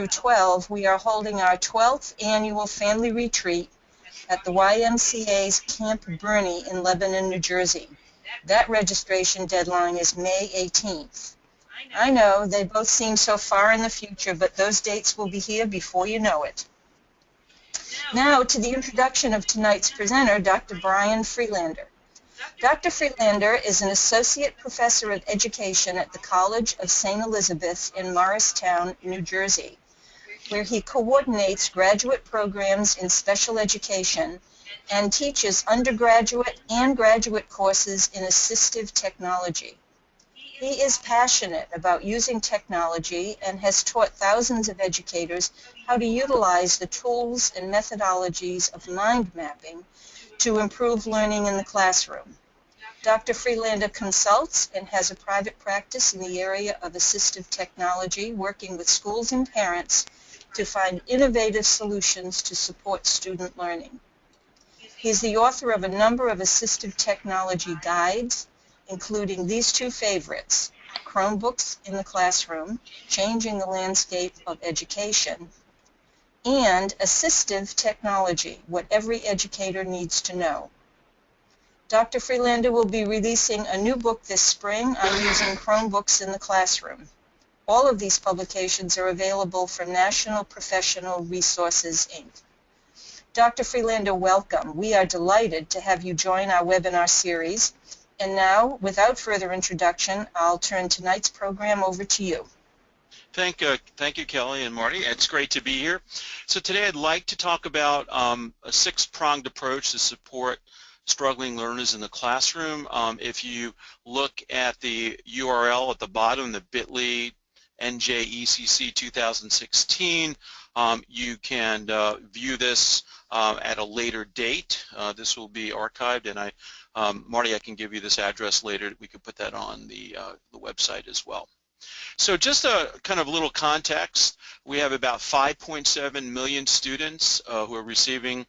through 12, we are holding our 12th annual family retreat at the YMCA's Camp Bernie in Lebanon, New Jersey. That registration deadline is May 18th. I know they both seem so far in the future, but those dates will be here before you know it. Now to the introduction of tonight's presenter, Dr. Brian Friedlander. Dr. Friedlander is an associate professor of education at the College of St. Elizabeth in Morristown, New Jersey, where he coordinates graduate programs in special education and teaches undergraduate and graduate courses in assistive technology. He is passionate about using technology and has taught thousands of educators how to utilize the tools and methodologies of mind mapping to improve learning in the classroom. Dr. Friedlander consults and has a private practice in the area of assistive technology, working with schools and parents to find innovative solutions to support student learning. He is the author of a number of assistive technology guides, including these two favorites, Chromebooks in the Classroom, Changing the Landscape of Education, and Assistive Technology, What Every Educator Needs to Know. Dr. Friedlander will be releasing a new book this spring on using Chromebooks in the classroom. All of these publications are available from National Professional Resources, Inc. Dr. Friedlander, welcome. We are delighted to have you join our webinar series. And now, without further introduction, I'll turn tonight's program over to you. Thank you, Kelly and Marty. It's great to be here. So today I'd like to talk about a six-pronged approach to support struggling learners in the classroom. If you look at the URL at the bottom, the bit.ly NJECC 2016, you can view this at a later date. This will be archived, and Marty, I can give you this address later. We could put that on the website as well. So just a kind of little context, we have about 5.7 million students who are receiving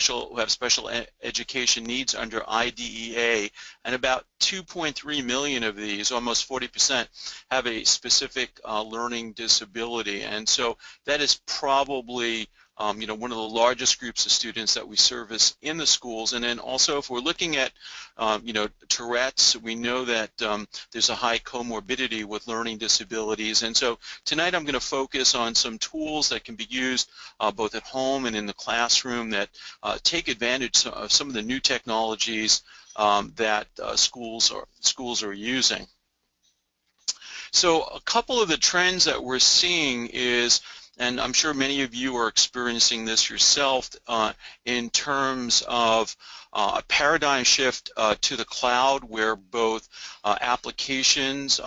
who have special education needs under IDEA, and about 2.3 million of these, almost 40%, have a specific learning disability. And so that is probably one of the largest groups of students that we service in the schools. And then also, if we're looking at Tourette's, we know that there's a high comorbidity with learning disabilities. And so tonight I'm going to focus on some tools that can be used both at home and in the classroom that take advantage of some of the new technologies that schools are using. So a couple of the trends that we're seeing is, and I'm sure many of you are experiencing this yourself, in terms of a paradigm shift to the cloud, where both applications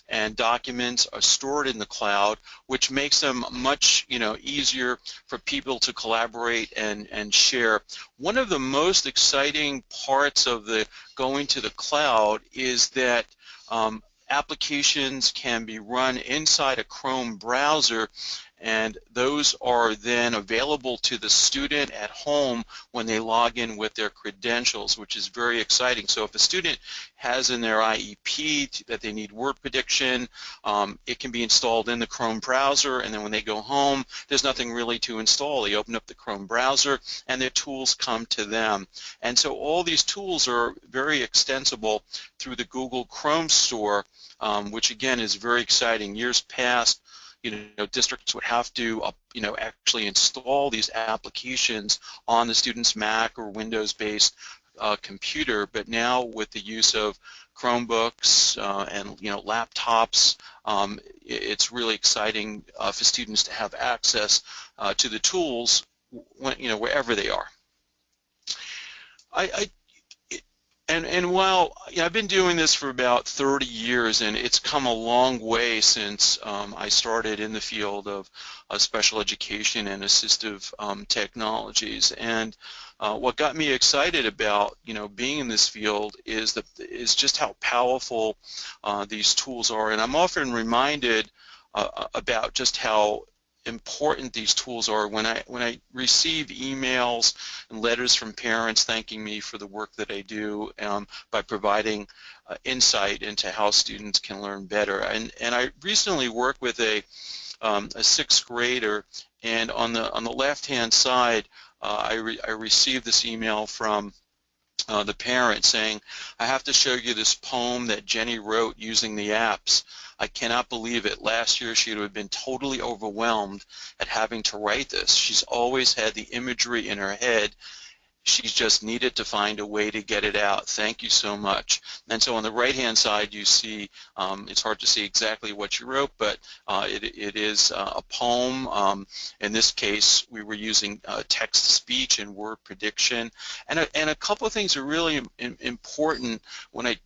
and documents are stored in the cloud, which makes them much easier for people to collaborate and share. One of the most exciting parts of the going to the cloud is that applications can be run inside a Chrome browser, and those are then available to the student at home when they log in with their credentials, which is very exciting. So if a student has in their IEP that they need word prediction, it can be installed in the Chrome browser, and then when they go home, there's nothing really to install. They open up the Chrome browser and their tools come to them. And so all these tools are very extensible through the Google Chrome store, which again is very exciting. Years past, districts would have to, actually install these applications on the student's Mac or Windows-based computer. But now, with the use of Chromebooks and laptops, it's really exciting for students to have access to the tools, wherever they are. And while I've been doing this for about 30 years, and it's come a long way since I started in the field of special education and assistive technologies. And what got me excited about being in this field is just how powerful these tools are. And I'm often reminded about just how important these tools are when I receive emails and letters from parents thanking me for the work that I do by providing insight into how students can learn better. And I recently worked with a a sixth grader, and on the left-hand side, I received this email from the parent saying, I have to show you this poem that Jenny wrote using the apps. I cannot believe it. Last year she would have been totally overwhelmed at having to write this. She's always had the imagery in her head. She's just needed to find a way to get it out. Thank you so much. And so on the right-hand side, you see, it's hard to see exactly what you wrote, but it is a poem. In this case, we were using text-to-speech and word prediction. And a couple of things are really important when I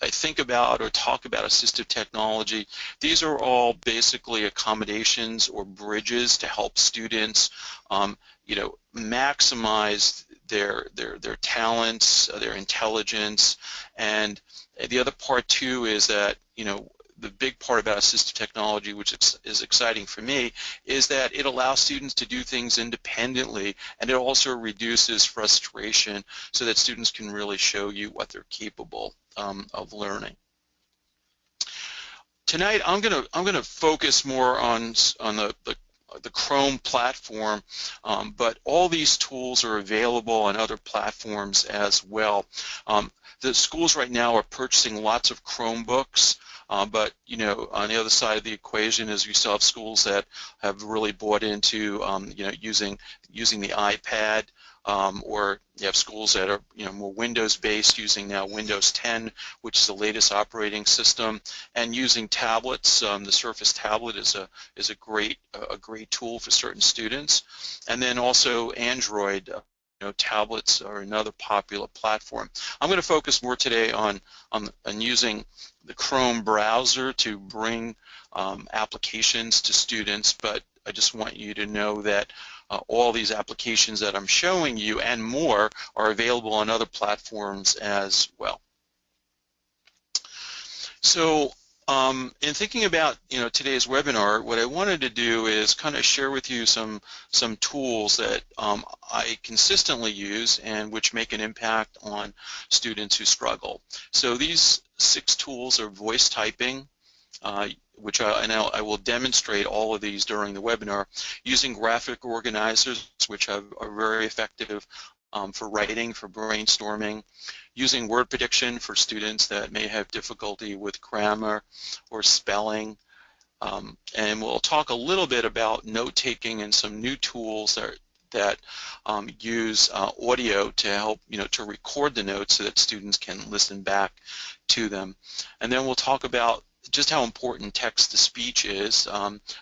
think about or talk about assistive technology. These are all basically accommodations or bridges to help students maximize their talents, their intelligence. And the other part too is that, the big part about assistive technology, which is exciting for me, is that it allows students to do things independently, and it also reduces frustration so that students can really show you what they're capable of learning. Tonight, I'm gonna focus more on the Chrome platform, but all these tools are available on other platforms as well. The schools right now are purchasing lots of Chromebooks, but on the other side of the equation is we still have schools that have really bought into using the iPad, or you have schools that are more Windows-based, using now Windows 10, which is the latest operating system, and using tablets. The Surface tablet is a great tool for certain students, and then also Android. Tablets are another popular platform. I'm going to focus more today on using the Chrome browser to bring applications to students, but I just want you to know that all these applications that I'm showing you and more are available on other platforms as well. So in thinking about today's webinar, what I wanted to do is kind of share with you some tools that I consistently use and which make an impact on students who struggle. So these 6 tools are voice typing, which I will demonstrate all of these during the webinar, using graphic organizers, which are very effective for writing, for brainstorming, using word prediction for students that may have difficulty with grammar or spelling, and we'll talk a little bit about note-taking and some new tools that use audio to help to record the notes so that students can listen back to them. And then we'll talk about just how important text-to-speech is,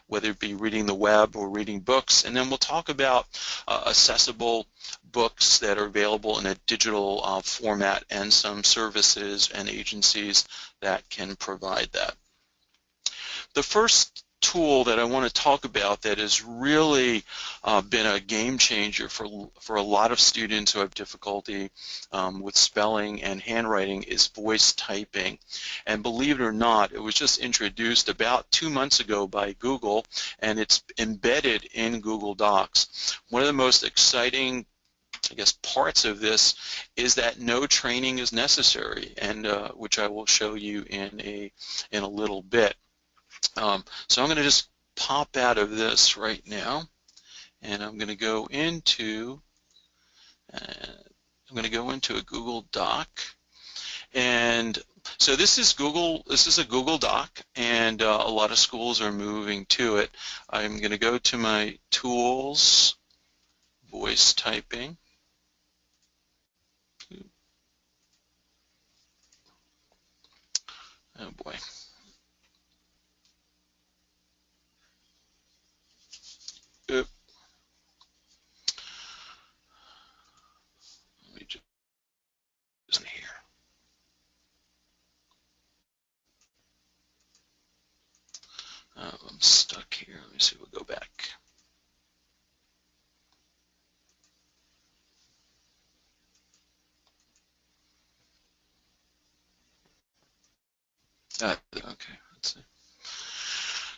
whether it be reading the web or reading books. And then we'll talk about accessible books that are available in a digital format and some services and agencies that can provide that. The first tool that I want to talk about that has really been a game changer for a lot of students who have difficulty with spelling and handwriting is voice typing. And believe it or not, it was just introduced about 2 months ago by Google, and it's embedded in Google Docs. One of the most exciting parts of this is that no training is necessary, and which I will show you in a little bit. So I'm going to just pop out of this right now, and I'm going to go into a Google Doc. And so this is Google. This is a Google Doc, and a lot of schools are moving to it. I'm going to go to my tools, voice typing. Oh boy. Oop. Let me just here. I'm stuck here. Let me see. We'll go back. Okay. Let's see.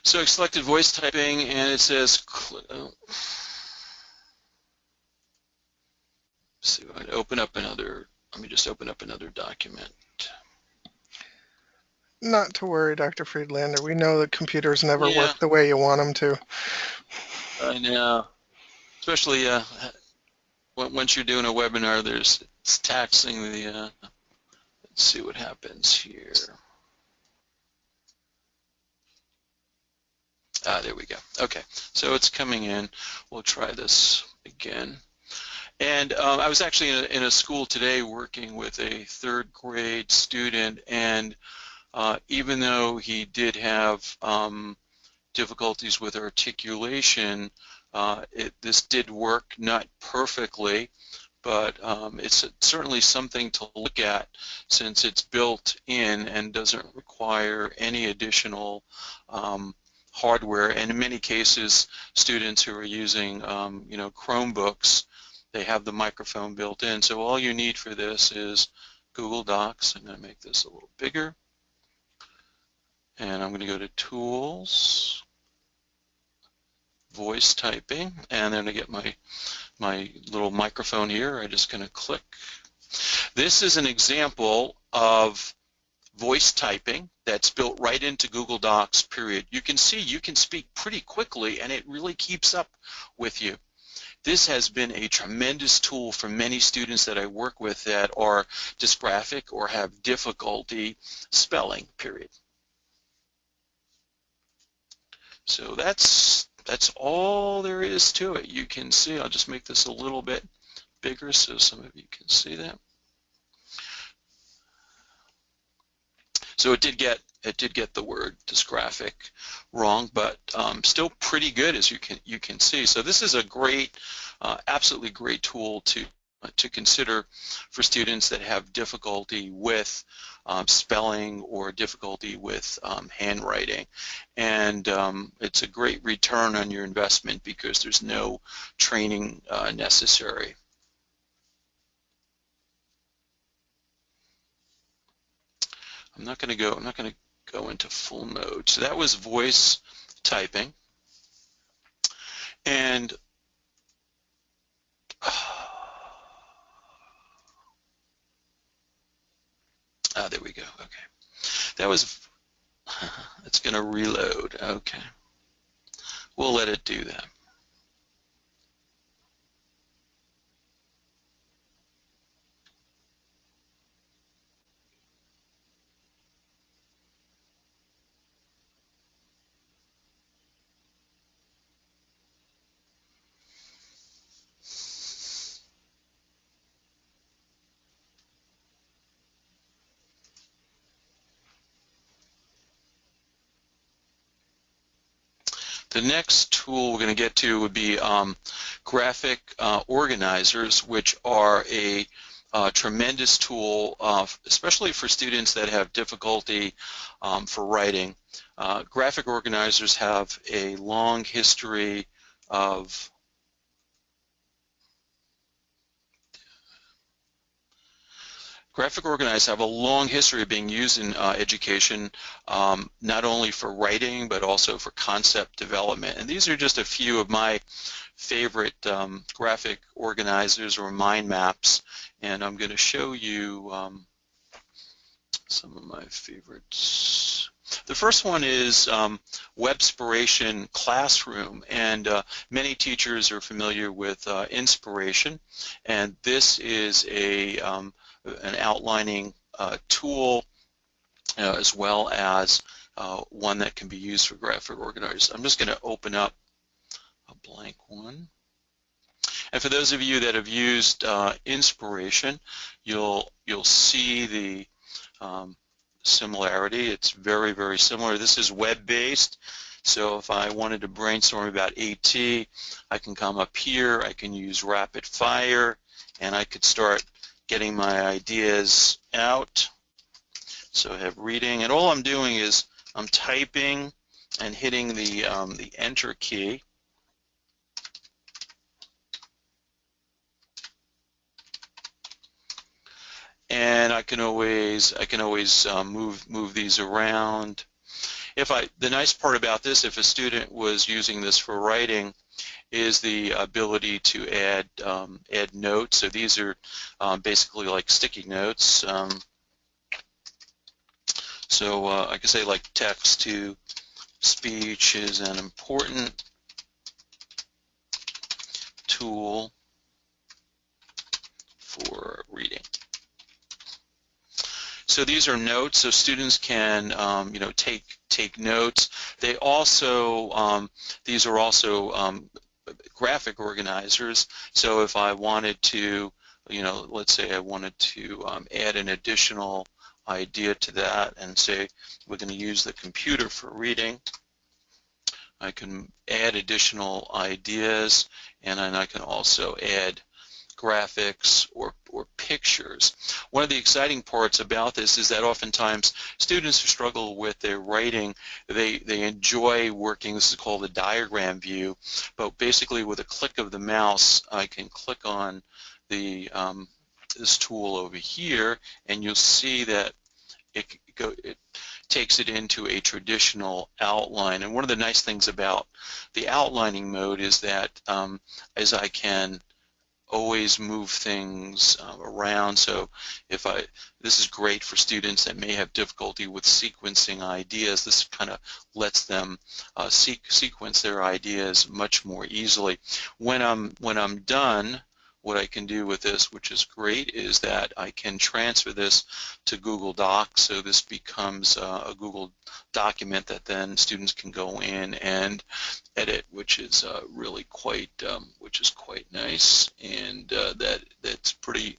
So I selected voice typing, and it says, let's see, I'm going to open up another, let me just open up another document. Not to worry, Dr. Friedlander. We know that computers never Yeah, work the way you want them to. I know. Especially once you're doing a webinar, it's taxing the. Let's see what happens here. There we go. Okay, so it's coming in. We'll try this again. And I was actually in a school today working with a third grade student, and even though he did have difficulties with articulation, this did work, not perfectly, but it's certainly something to look at since it's built in and doesn't require any additional hardware. And in many cases, students who are using Chromebooks, they have the microphone built in. So all you need for this is Google Docs. I'm going to make this a little bigger. And I'm going to go to Tools, Voice Typing, and then I get my little microphone here. I'm just going to click. This is an example of voice typing that's built right into Google Docs, period. You can see you can speak pretty quickly, and it really keeps up with you. This has been a tremendous tool for many students that I work with that are dysgraphic or have difficulty spelling, period. So that's all there is to it. You can see, I'll just make this a little bit bigger so some of you can see that. So it did get the word dysgraphic wrong, but still pretty good, as you can see. So this is a great, absolutely great tool to consider for students that have difficulty with spelling or difficulty with handwriting. And it's a great return on your investment because there's no training necessary. I'm not going to go into full mode. So that was voice typing. And there we go. Okay. That was, it's going to reload. Okay. We'll let it do that. The next tool we're going to get to would be graphic organizers, which are a tremendous tool, especially for students that have difficulty for writing. Graphic organizers have a long history of Graphic organizers have a long history of being used in education, not only for writing, but also for concept development. And these are just a few of my favorite graphic organizers or mind maps. And I'm going to show you some of my favorites. The first one is Webspiration Classroom, and many teachers are familiar with Inspiration, and this is an outlining tool as well as one that can be used for graphic organizers. I'm just going to open up a blank one. And for those of you that have used Inspiration, you'll see the similarity. It's very, very similar. This is web-based, so if I wanted to brainstorm about AT, I can come up here, I can use rapid fire, and I could start getting my ideas out. So I have reading, and all I'm doing is I'm typing and hitting the enter key. And I can always move these around. The nice part about this, if a student was using this for writing, is the ability to add notes. So these are basically like sticky notes. So I could say like text to speech is an important tool for reading. So these are notes, so students can take notes. They also these are also graphic organizers. So if I wanted to, let's say I wanted to add an additional idea to that and say we're going to use the computer for reading, I can add additional ideas, and then I can also add graphics or pictures. One of the exciting parts about this is that oftentimes students who struggle with their writing, they enjoy working, this is called the diagram view, but basically with a click of the mouse I can click on the this tool over here, and you'll see that it takes it into a traditional outline. And one of the nice things about the outlining mode is that as I can always move things around. So this is great for students that may have difficulty with sequencing ideas. This kind of lets them sequence their ideas much more easily. When I'm done, what I can do with this, which is great, is that I can transfer this to Google Docs. So this becomes a Google document that then students can go in and edit, which is really quite nice, and that's pretty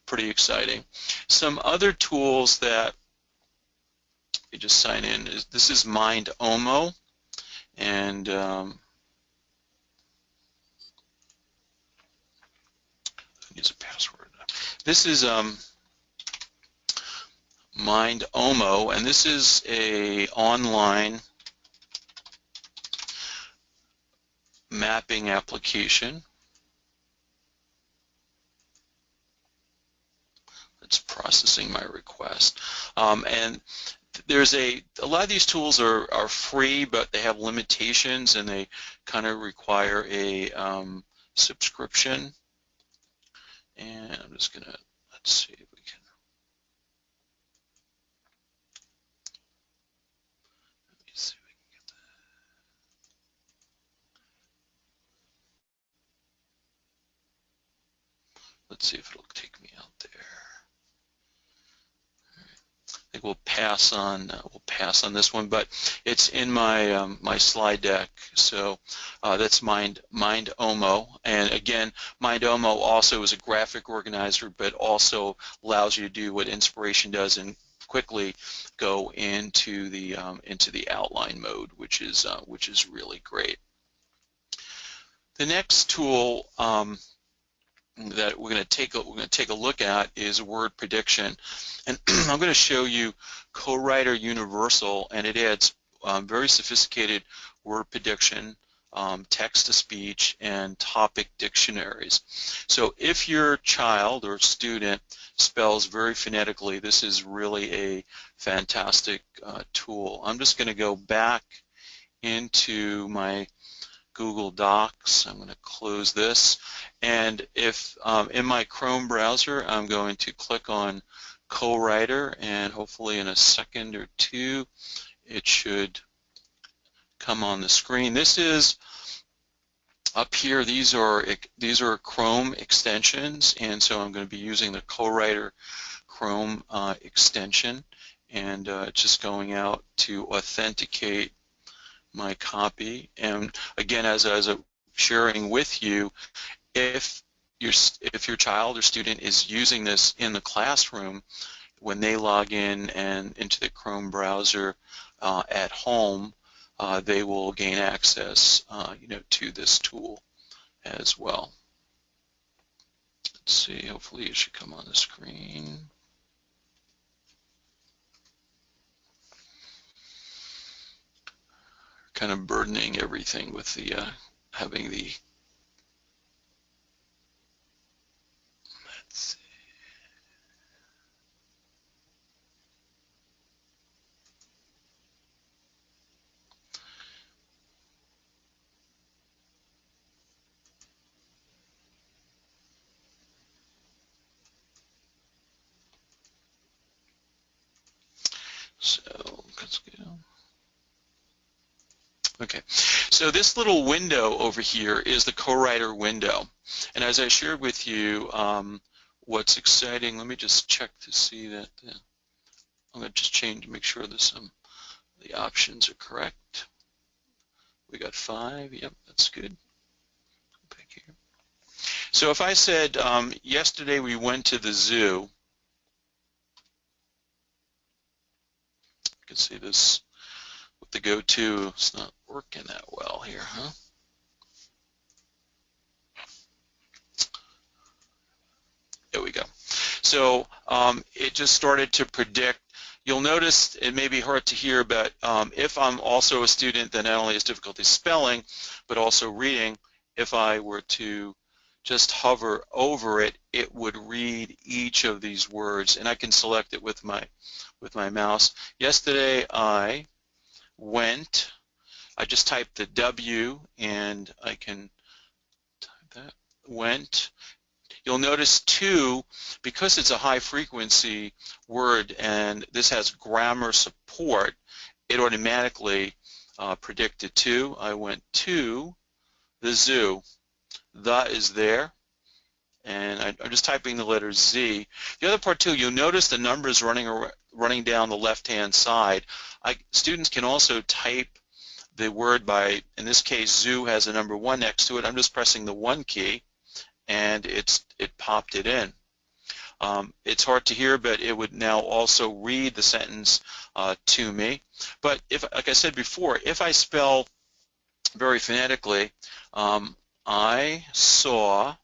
exciting. Some other tools that you just sign in this is MindOmo, and use a password. This is MindOmo, and this is a online mapping application. It's processing my request, and there's a lot of these tools are free, but they have limitations, and they kind of require a subscription. And I'm just gonna, let's see if we can, let me see if we can get that. Let's see if it'll take me out there. I think we'll pass on this one, but it's in my my slide deck. So that's MindOmo, and again, MindOmo also is a graphic organizer, but also allows you to do what Inspiration does and quickly go into the outline mode, which is really great. The next tool that we're going to take a look at is word prediction, and I'm going to show you Co-Writer Universal, and it adds very sophisticated word prediction, text-to-speech, and topic dictionaries. So if your child or student spells very phonetically, this is really a fantastic tool. I'm just going to go back into my Google Docs. I'm going to close this, and if in my Chrome browser I'm going to click on Co-Writer, and hopefully in a second or two it should come on the screen. This is up here, these are Chrome extensions, and so I'm going to be using the Co-Writer Chrome extension, and just going out to authenticate my copy. And again, as I was sharing with you, if your child or student is using this in the classroom, when they log in and into the Chrome browser at home, they will gain access to this tool as well. Let's see, hopefully it should come on the screen. Kind of burdening everything with the having the, let's see. So let's go. Okay, so this little window over here is the co-writer window. And as I shared with you, what's exciting, let me just check to see that, I'm going to just change, make sure this, the options are correct. We got 5, yep, that's good. Back here. So if I said, yesterday we went to the zoo, you can see this with the go-to, it's not working that well here, huh? There we go. So it just started to predict. You'll notice it may be hard to hear, but if I'm also a student that not only has difficulty spelling, but also reading, if I were to just hover over it, it would read each of these words, and I can select it with my mouse. Yesterday I went. I just typed the W, and I can type that. Went. You'll notice too, because it's a high frequency word and this has grammar support, it automatically predicted to. I went to the zoo. The is there, and I'm just typing the letter Z. The other part too, you'll notice the numbers running down the left-hand side. Students can also type the word by, in this case, zoo has a number 1 next to it. I'm just pressing the 1 key, and it popped it in. It's hard to hear, but it would now also read the sentence to me. But if, like I said before, if I spell very phonetically, I saw,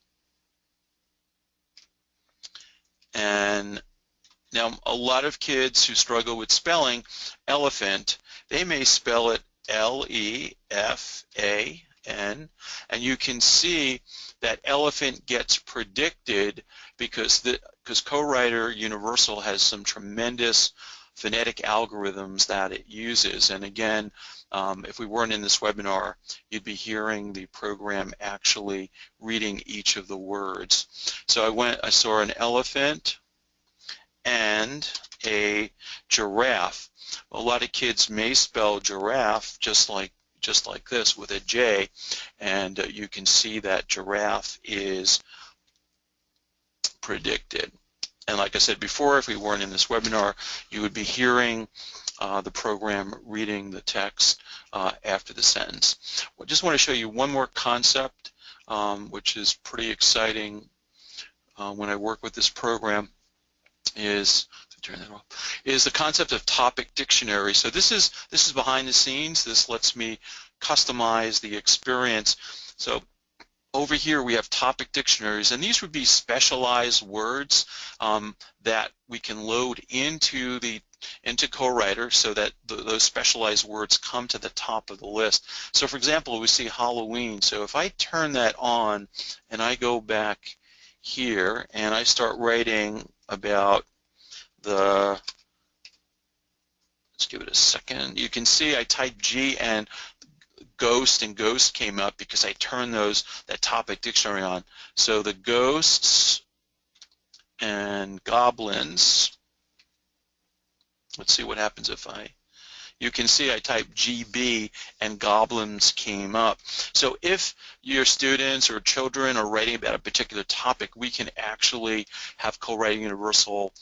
and now a lot of kids who struggle with spelling elephant, they may spell it L-E-F-A-N, and you can see that elephant gets predicted because Co-Writer Universal has some tremendous phonetic algorithms that it uses. And again, if we weren't in this webinar, you'd be hearing the program actually reading each of the words. So I saw an elephant and a giraffe. A lot of kids may spell giraffe just like this with a J, and you can see that giraffe is predicted. And like I said before, if we weren't in this webinar, you would be hearing the program reading the text after the sentence. I just want to show you one more concept, which is pretty exciting when I work with this program, is the concept of topic dictionary. So this is behind the scenes. This lets me customize the experience. So over here we have topic dictionaries, and these would be specialized words that we can load into Co-Writer so that those specialized words come to the top of the list. So for example, we see Halloween. So if I turn that on and I go back here and I start writing about let's give it a second. You can see I typed G and ghost, and ghost came up because I turned that topic dictionary on. So the ghosts and goblins, let's see what happens if you can see I typed GB and goblins came up. So if your students or children are writing about a particular topic, we can actually have Co-Writing Universal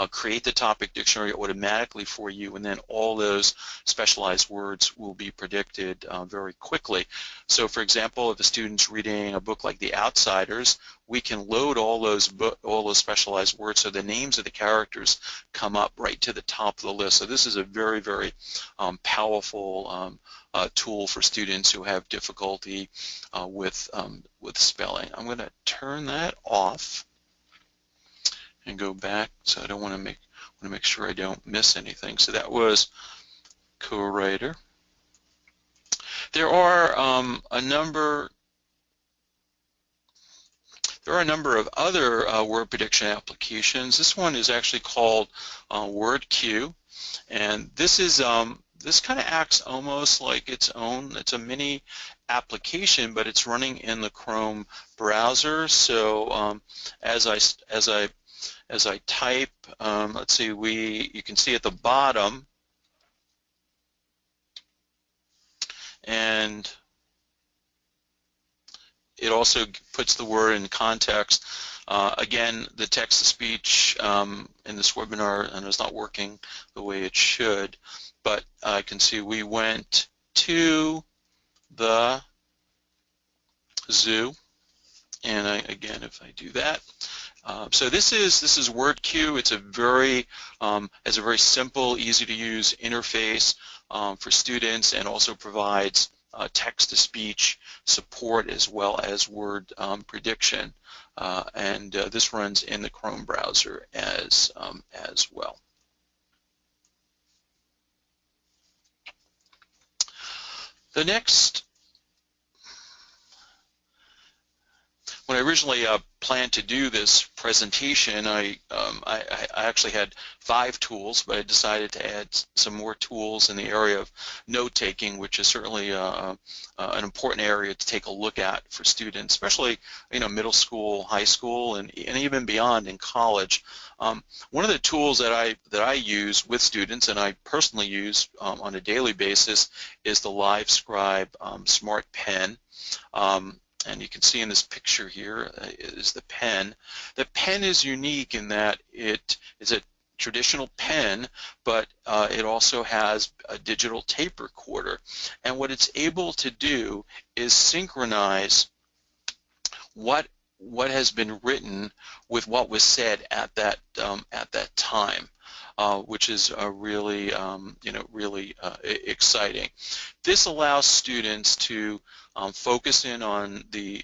create the topic dictionary automatically for you, and then all those specialized words will be predicted very quickly. So for example, if a student's reading a book like The Outsiders, we can load all those specialized words so the names of the characters come up right to the top of the list. So this is a very, very powerful tool for students who have difficulty with spelling. I'm going to turn that off and go back. So I don't want to make sure I don't miss anything. So that was Co-Writer. There are a number of other word prediction applications. This one is actually called WordQ, and this is this kind of acts almost like its own. It's a mini application, but it's running in the Chrome browser. So as I type, let's see, you can see at the bottom and it also puts the word in context. Again, the text-to-speech in this webinar and is not working the way it should, but I can see we went to the zoo, and again, if I do that, so this is WordQ. It's a very simple, easy to use interface for students, and also provides text-to-speech support as well as word prediction. And this runs in the Chrome browser as well. The next, when I originally planned to do this presentation, I actually had 5 tools, but I decided to add some more tools in the area of note-taking, which is certainly an important area to take a look at for students, especially middle school, high school, and even beyond in college. One of the tools that I use with students, and I personally use on a daily basis, is the LiveScribe Smart Pen. And you can see in this picture here is the pen. The pen is unique in that it is a traditional pen, but it also has a digital tape recorder. And what it's able to do is synchronize what has been written with what was said at that time, which is really really exciting. This allows students to focus in on the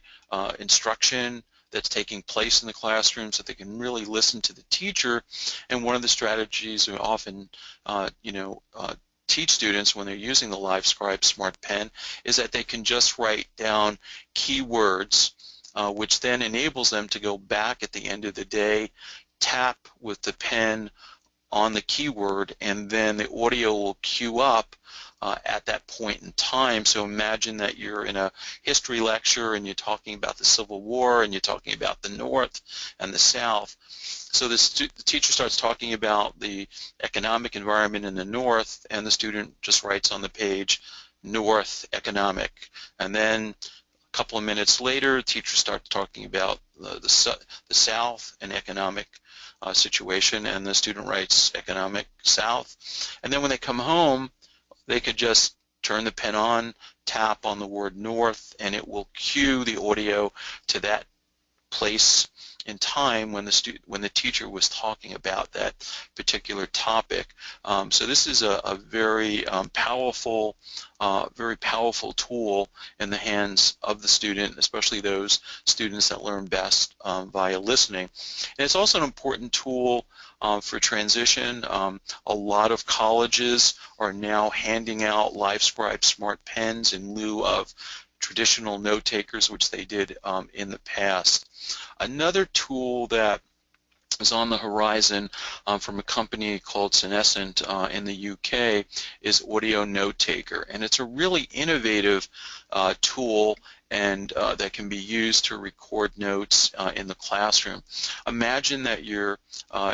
instruction that's taking place in the classroom, so they can really listen to the teacher. And one of the strategies we often teach students when they're using the LiveScribe Smart Pen is that they can just write down keywords, which then enables them to go back at the end of the day, tap with the pen on the keyword, and then the audio will queue up at that point in time. So imagine that you're in a history lecture and you're talking about the Civil War and you're talking about the North and the South. So the teacher starts talking about the economic environment in the North, and the student just writes on the page, North economic. And then a couple of minutes later, the teacher starts talking about the South and economic situation, and the student writes economic South. And then when they come home, they could just turn the pen on, tap on the word North, and it will cue the audio to that place in time when the teacher was talking about that particular topic. So this is a very powerful tool in the hands of the student, especially those students that learn best via listening. And it's also an important tool for transition. A lot of colleges are now handing out LiveScribe Smart Pens in lieu of traditional note takers, which they did in the past. Another tool that is on the horizon from a company called Senescent in the UK is Audio Note Taker, and it's a really innovative tool and that can be used to record notes in the classroom. Imagine that you're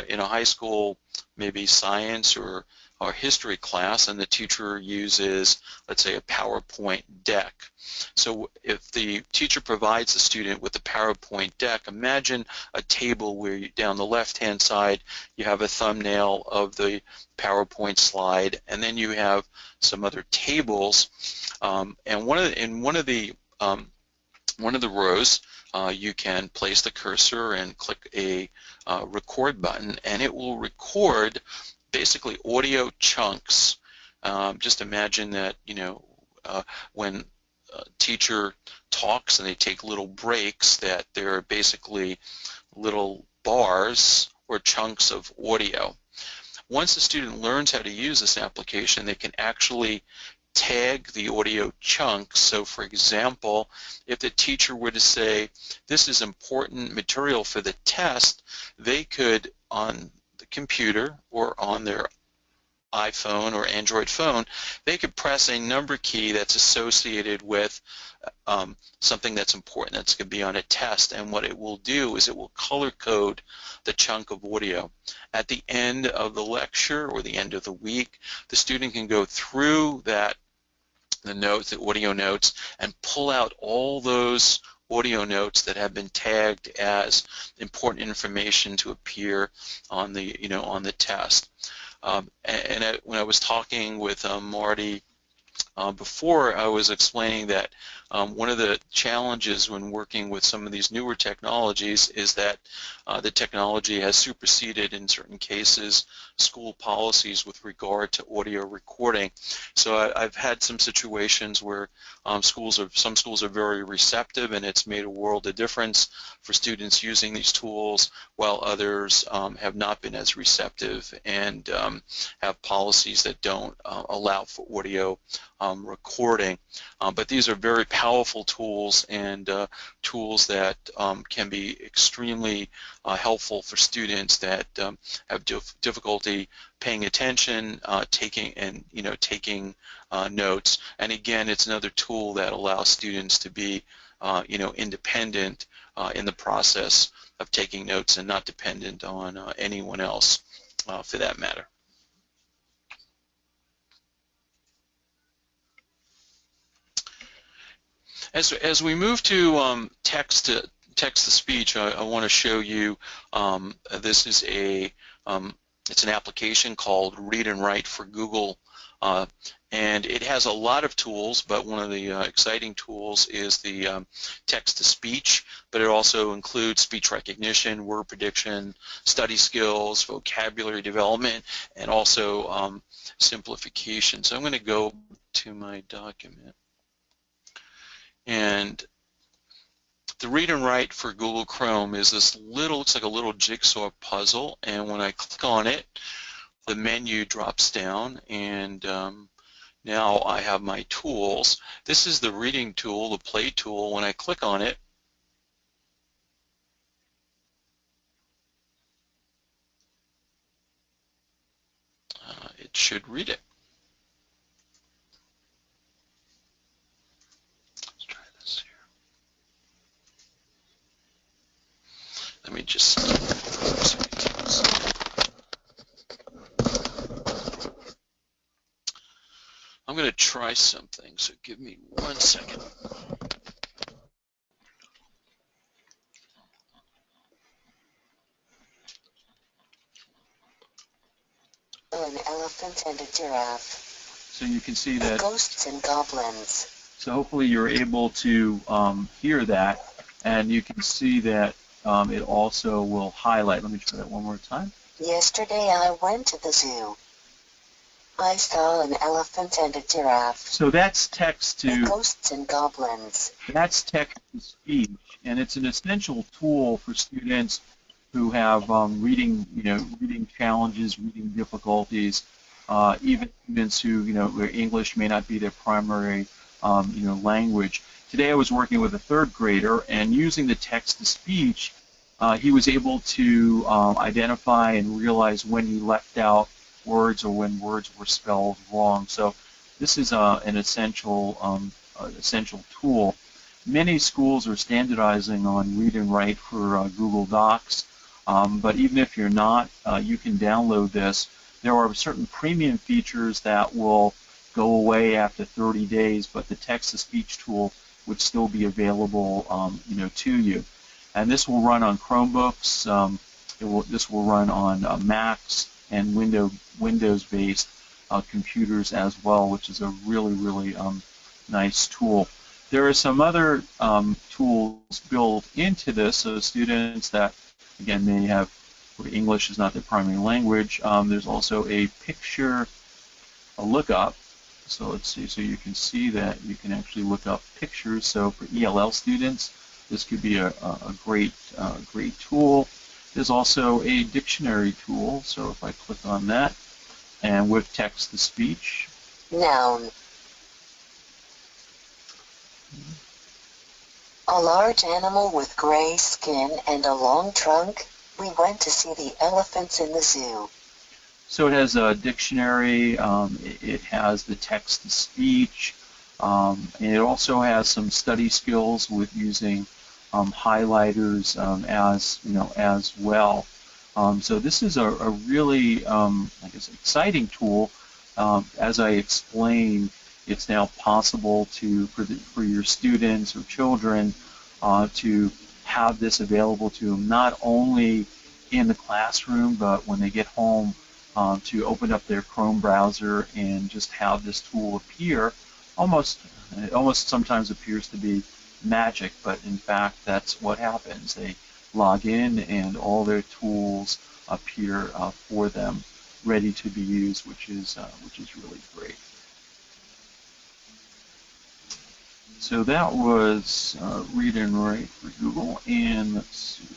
in a high school, maybe science or history class, and the teacher uses, let's say, a PowerPoint deck. So if the teacher provides the student with a PowerPoint deck, imagine a table where down the left-hand side you have a thumbnail of the PowerPoint slide, and then you have some other tables, and one of the rows you can place the cursor and click a record button, and it will record basically audio chunks. Just imagine that when a teacher talks and they take little breaks, that they're basically little bars or chunks of audio. Once the student learns how to use this application, they can actually tag the audio chunks. So for example, if the teacher were to say, this is important material for the test, they could, on the computer or on their iPhone or Android phone, they could press a number key that's associated with something that's important, that's going to be on a test, and what it will do is it will color code the chunk of audio. At the end of the lecture or the end of the week, the student can go through that the audio notes, and pull out all those audio notes that have been tagged as important information to appear on the on the test. When I was talking with Marty before, I was explaining that one of the challenges when working with some of these newer technologies is that the technology has superseded, in certain cases, school policies with regard to audio recording. So I've had some situations where some schools are very receptive, and it's made a world of difference for students using these tools, while others have not been as receptive and have policies that don't allow for audio recording. But these are very powerful tools, and tools that can be extremely helpful for students that have difficulty paying attention, taking notes. And again, it's another tool that allows students to be independent in the process of taking notes, and not dependent on anyone else for that matter. As we move to text to speech, I want to show you this is it's an application called Read and Write for Google, and it has a lot of tools, but one of the exciting tools is the text to speech, but it also includes speech recognition, word prediction, study skills, vocabulary development, and also simplification. So I'm going to go to my document. And the Read and Write for Google Chrome is this looks like a little jigsaw puzzle, and when I click on it, the menu drops down, and now I have my tools. This is the reading tool, the play tool. When I click on it, it should read it. Let me just I'm going to try something, so give me 1 second. An elephant and a giraffe. So you can see that. Ghosts and goblins. So hopefully you're able to hear that, and you can see that it also will highlight. Let me try that one more time. Yesterday I went to the zoo. I saw an elephant and a giraffe. So that's text to ghosts and goblins. That's text to speech, and it's an essential tool for students who have reading challenges, reading difficulties, even students who where English may not be their primary language. Today I was working with a third grader, and using the text to speech, he was able to identify and realize when he left out words or when words were spelled wrong. So this is an essential tool. Many schools are standardizing on Read and Write for Google Docs, but even if you're not, you can download this. There are certain premium features that will go away after 30 days, but the text-to-speech tool would still be available, to you. And this will run on Chromebooks. This will run on Macs and Windows-based computers as well, which is a really nice tool. There are some other tools built into this, so students that, again, may have where English is not their primary language. There's also a picture lookup. So let's see. So you can see that you can actually look up pictures. So for ELL students, this could be a great tool. There's also a dictionary tool. So if I click on that, and with text to speech. Noun. A large animal with gray skin and a long trunk. We went to see the elephants in the zoo. So it has a dictionary, it has the text-to-speech, and it also has some study skills with using highlighters as well. So this is a really, I guess, exciting tool. As I explained, it's now possible for your students or children to have this available to them, not only in the classroom, but when they get home, to open up their Chrome browser and just have this tool appear. It almost sometimes appears to be magic, but in fact that's what happens. They log in and all their tools appear for them, ready to be used, which is really great. So that was Read and Write for Google, and let's see.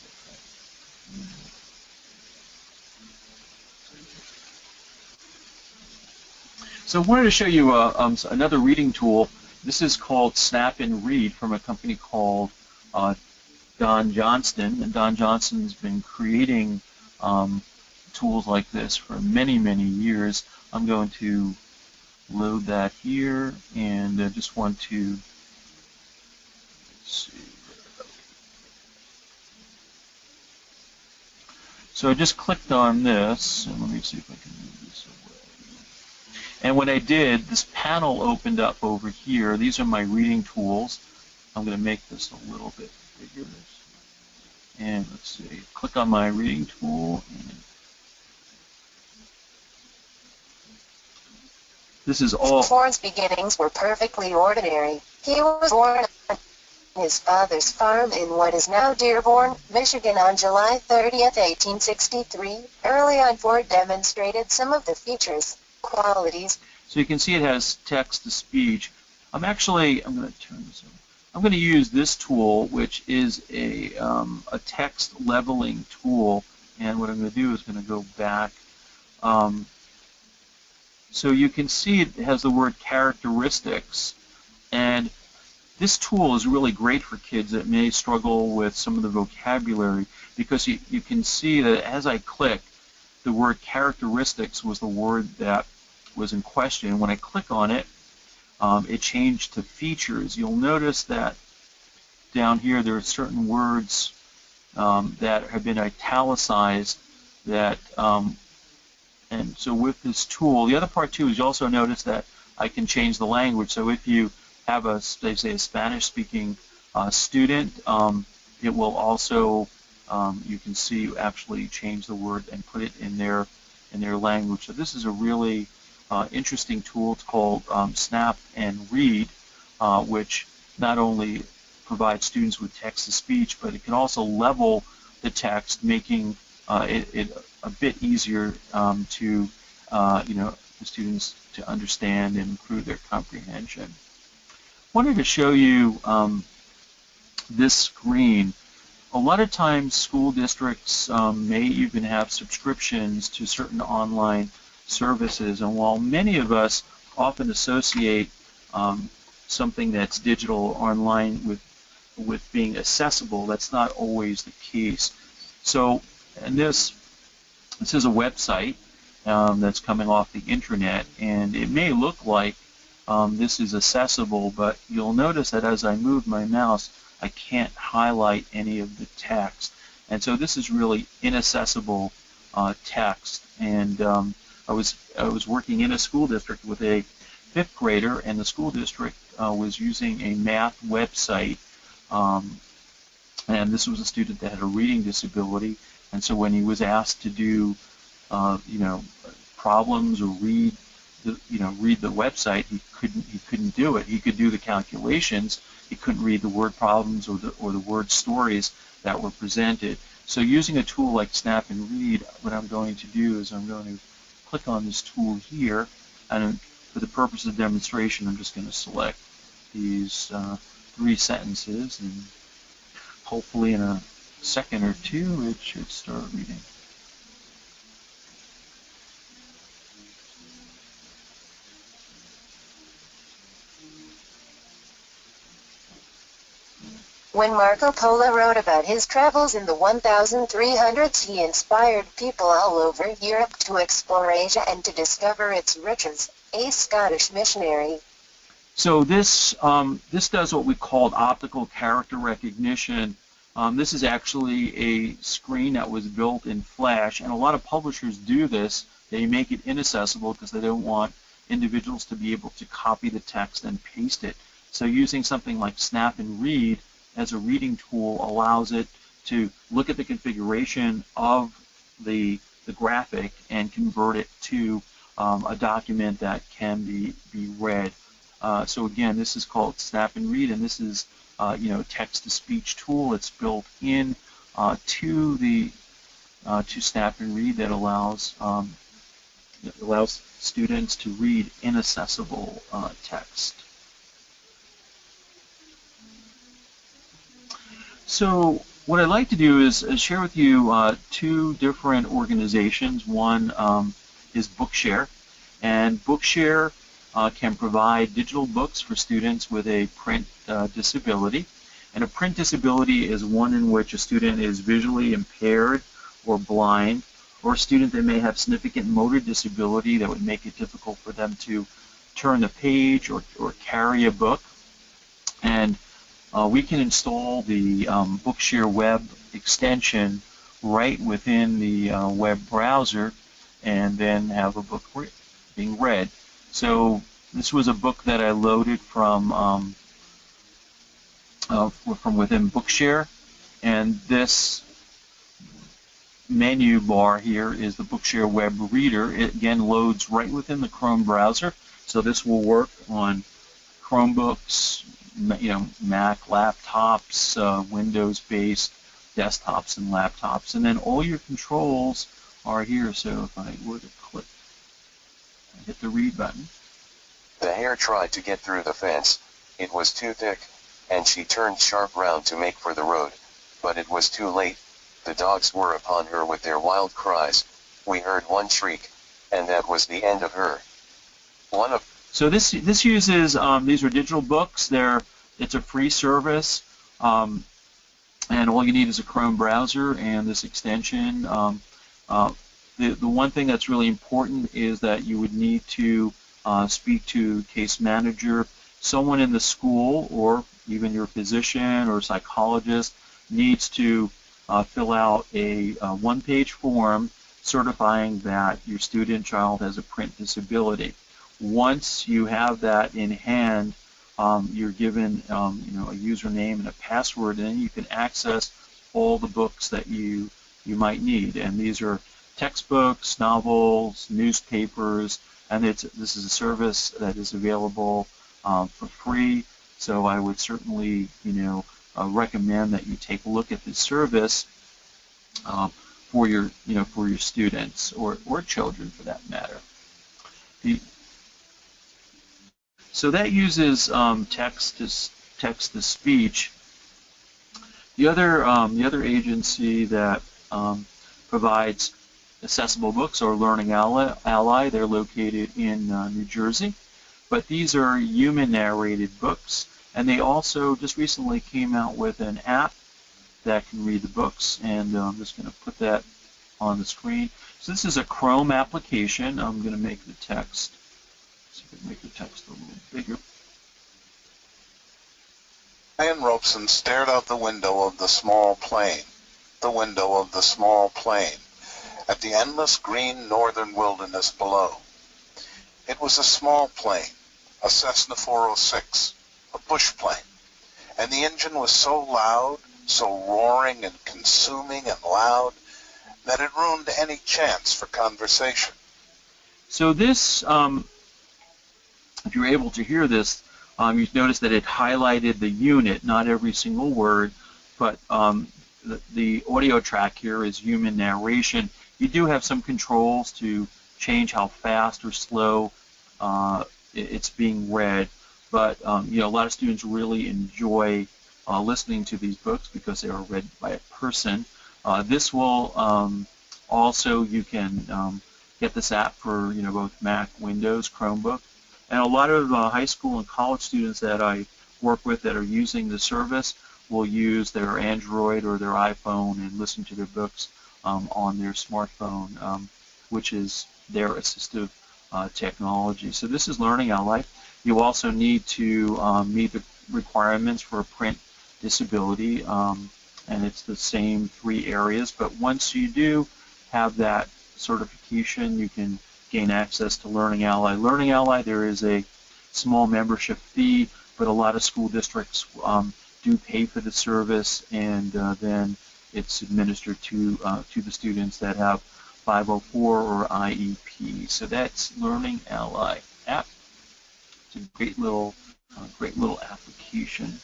So I wanted to show you another reading tool. This is called Snap and Read from a company called Don Johnston. And Don Johnston's been creating tools like this for many, many years. I'm going to load that here, and I just want to see. So I just clicked on this, and let me see if I can move this away. And when I did, this panel opened up over here. These are my reading tools. I'm going to make this a little bit bigger. And let's see, click on my reading tool. And this is all. Ford's beginnings were perfectly ordinary. He was born on his father's farm in what is now Dearborn, Michigan on July 30th, 1863. Early on, Ford demonstrated some of the features, qualities. So you can see it has text-to-speech. I'm going to turn this over. I'm going to use this tool, which is a text leveling tool. And what I'm going to do is going to go back. So you can see it has the word characteristics. And this tool is really great for kids that may struggle with some of the vocabulary, because you can see that as I click, the word characteristics was the word that was in question. When I click on it, it changed to features. You'll notice that down here there are certain words that have been italicized that and so with this tool, the other part too is you also notice that I can change the language. So if you have a Spanish-speaking student, it will also you can see actually change the word and put it in their language. So this is a really interesting tool. It's called Snap and Read, which not only provides students with text-to-speech, but it can also level the text, making it a bit easier to the students to understand and improve their comprehension. I wanted to show you this screen. A lot of times school districts may even have subscriptions to certain online services, and while many of us often associate something that's digital or online with being accessible, that's not always the case. So, and this is a website that's coming off the internet, and it may look like this is accessible, but you'll notice that as I move my mouse, I can't highlight any of the text. And so this is really inaccessible text. And I was working in a school district with a 5th grader, and the school district was using a math website. And this was a student that had a reading disability. And so when he was asked to do, problems or read the website, he couldn't do it. He could do the calculations. He couldn't read the word problems or the word stories that were presented. So using a tool like Snap and Read, what I'm going to do is I'm going to click on this tool here, and for the purpose of demonstration, I'm just going to select these 3 sentences, and hopefully in a second or two it should start reading. When Marco Polo wrote about his travels in the 1300s, he inspired people all over Europe to explore Asia and to discover its riches. A Scottish missionary. So this does what we call optical character recognition. This is actually a screen that was built in Flash, and a lot of publishers do this. They make it inaccessible because they don't want individuals to be able to copy the text and paste it. So using something like Snap and Read as a reading tool allows it to look at the configuration of the graphic and convert it to a document that can be read. So again, this is called Snap and Read, and this is text-to-speech tool. It's built in to Snap and Read that allows students to read inaccessible text. So what I'd like to do is share with you two different organizations. One is Bookshare, and Bookshare can provide digital books for students with a print disability. And a print disability is one in which a student is visually impaired or blind, or a student that may have significant motor disability that would make it difficult for them to turn the page or carry a book. And we can install the Bookshare web extension right within the web browser and then have a book being read. So this was a book that I loaded from within Bookshare, and this menu bar here is the Bookshare web reader. It again loads right within the Chrome browser, so this will work on Chromebooks, Mac laptops, Windows-based desktops and laptops, and then all your controls are here. So if I were to click and hit the read button. The hare tried to get through the fence. It was too thick, and she turned sharp round to make for the road, but it was too late. The dogs were upon her with their wild cries. We heard one shriek, and that was the end of her. So this uses these are digital books. It's a free service, and all you need is a Chrome browser and this extension. The one thing that's really important is that you would need to speak to case manager. Someone in the school or even your physician or psychologist needs to fill out a one-page form certifying that your child has a print disability. Once you have that in hand, you're given a username and a password, and then you can access all the books that you might need. And these are textbooks, novels, newspapers, and this is a service that is available for free. So I would certainly recommend that you take a look at this service for your students or children for that matter. So that uses text to speech. The other agency that provides accessible books or Learning Ally, they're located in New Jersey, but these are human narrated books, and they also just recently came out with an app that can read the books, and I'm just going to put that on the screen. So this is a Chrome application. I'm going to make the text. See if I can make the text a little bigger. Brian Robeson stared out the window of the small plane, at the endless green northern wilderness below. It was a small plane, a Cessna 406, a bush plane, and the engine was so loud, so roaring and consuming and loud, that it ruined any chance for conversation. So this, if you're able to hear this, you notice that it highlighted the unit, not every single word, but the audio track here is human narration. You do have some controls to change how fast or slow it's being read, but a lot of students really enjoy listening to these books because they are read by a person. This will also, you can get this app for both Mac, Windows, Chromebook, and a lot of high school and college students that I work with that are using the service will use their Android or their iPhone and listen to their books on their smartphone, which is their assistive technology. So this is Learning Ally. You also need to meet the requirements for a print disability, and it's the same 3 areas, but once you do have that certification, you can gain access to Learning Ally. Learning Ally, there is a small membership fee, but a lot of school districts do pay for the service, and then it's administered to the students that have 504 or IEP. So that's Learning Ally app. It's a great little application.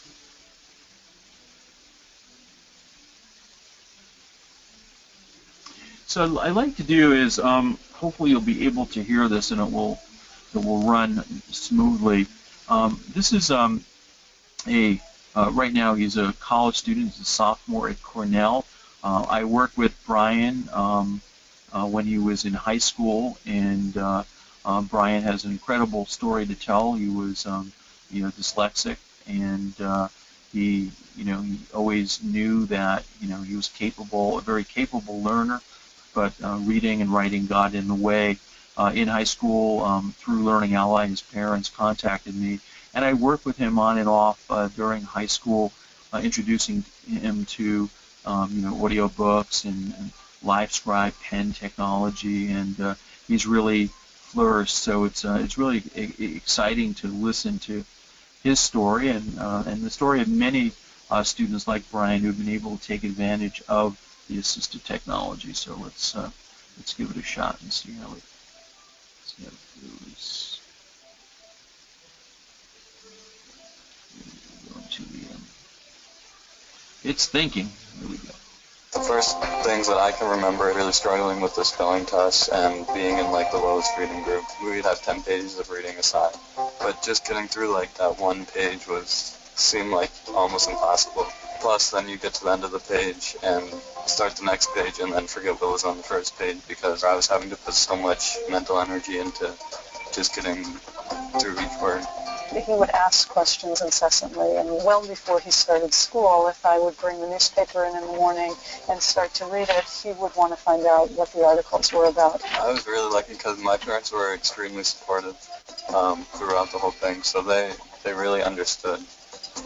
So what I like to do is, hopefully you'll be able to hear this and it will run smoothly. This is right now he's a college student. He's a sophomore at Cornell. I worked with Brian when he was in high school, and Brian has an incredible story to tell. He was dyslexic, and he always knew that he was capable, a very capable learner, but reading and writing got in the way. In high school, through Learning Ally, his parents contacted me, and I worked with him on and off during high school, introducing him to audio books and LiveScribe pen technology, and he's really flourished. So it's really exciting to listen to his story and the story of many students like Brian who've been able to take advantage of the assistive technology. So let's give it a shot and see how it goes. It's thinking. There we go. The first things that I can remember really struggling with the spelling test and being in like the lowest reading group, we'd have 10 pages of reading assigned. But just getting through like that one page seemed like almost impossible. Plus then you get to the end of the page and start the next page and then forget what was on the first page because I was having to put so much mental energy into just getting through each word. He would ask questions incessantly, and well before he started school, if I would bring the newspaper in the morning and start to read it, he would want to find out what the articles were about. I was really lucky because my parents were extremely supportive throughout the whole thing, so they really understood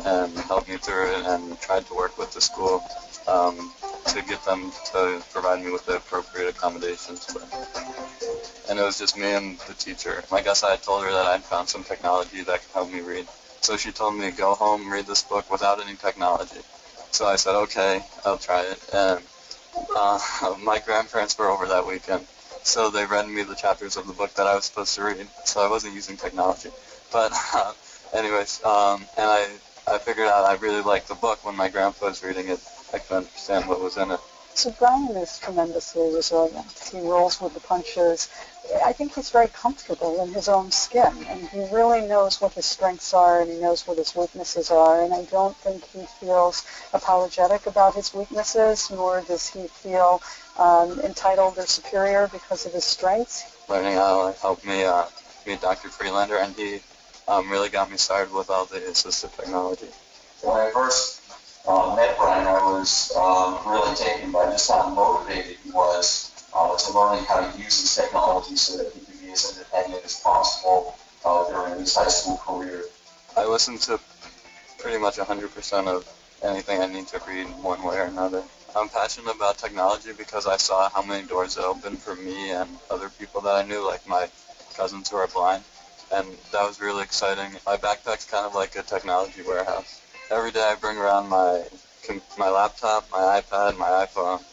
and helped me through it and tried to work with the school to get them to provide me with the appropriate accommodations. And it was just me and the teacher. I guess I had told her that I'd found some technology that could help me read. So she told me to go home, read this book without any technology. So I said, okay, I'll try it. And my grandparents were over that weekend, so they read me the chapters of the book that I was supposed to read. So I wasn't using technology. But anyways, and I figured out I really liked the book when my grandpa was reading it. I could understand what was in it. So Brian is tremendously resilient. He rolls with the punches. I think he's very comfortable in his own skin, and he really knows what his strengths are, and he knows what his weaknesses are, and I don't think he feels apologetic about his weaknesses, nor does he feel entitled or superior because of his strengths. Learning how to help me meet Dr. Friedlander, and he really got me started with all the assistive technology. When I first met Brian, I was really taken by just how motivated he was to learning how to use his technology so that he could be as independent as possible during his high school career. I listened to pretty much 100% of anything I need to read one way or another. I'm passionate about technology because I saw how many doors it opened for me and other people that I knew, like my cousins who are blind, and that was really exciting. My backpack's kind of like a technology warehouse. Every day I bring around my laptop, my iPad, my iPhone,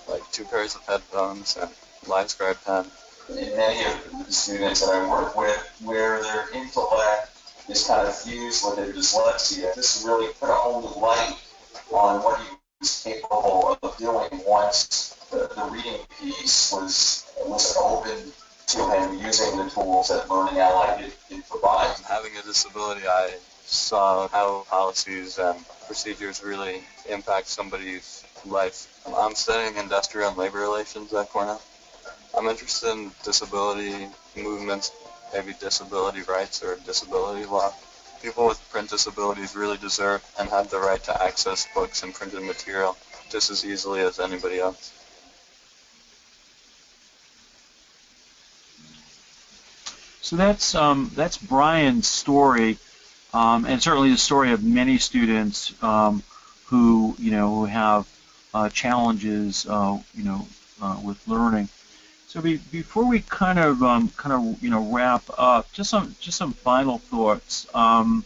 like 2 pairs of headphones and LiveScribe pen. In many of the students that I work with, where their intellect is kind of fused with their dyslexia, this really put a whole new light on what he was capable of doing once the reading piece was open to him using the tools that Learning Ally did provide. Having a disability, I saw how policies and procedures really impact somebody's life. I'm studying industrial and labor relations at Cornell. I'm interested in disability movements, maybe disability rights or disability law. People with print disabilities really deserve and have the right to access books and printed material just as easily as anybody else. So that's Brian's story, and certainly the story of many students who have challenges with learning. So before we kind of wrap up, just some final thoughts. I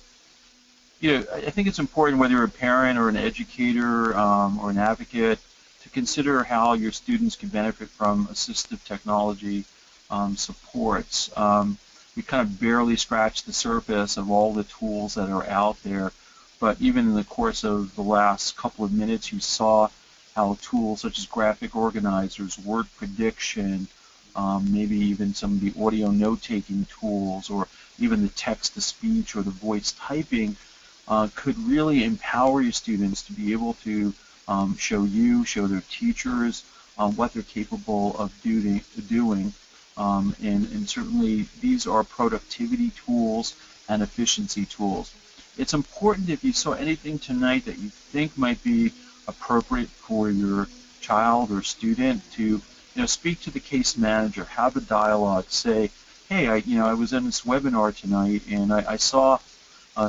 think it's important, whether you're a parent or an educator or an advocate, to consider how your students can benefit from assistive technology supports. We kind of barely scratched the surface of all the tools that are out there, but even in the course of the last couple of minutes, you saw how tools such as graphic organizers, word prediction, maybe even some of the audio note-taking tools, or even the text-to-speech or the voice typing could really empower your students to be able to show their teachers what they're capable of doing. And certainly these are productivity tools and efficiency tools. It's important, if you saw anything tonight that you think might be appropriate for your child or student, to speak to the case manager, have a dialogue, say, hey, I was in this webinar tonight and I saw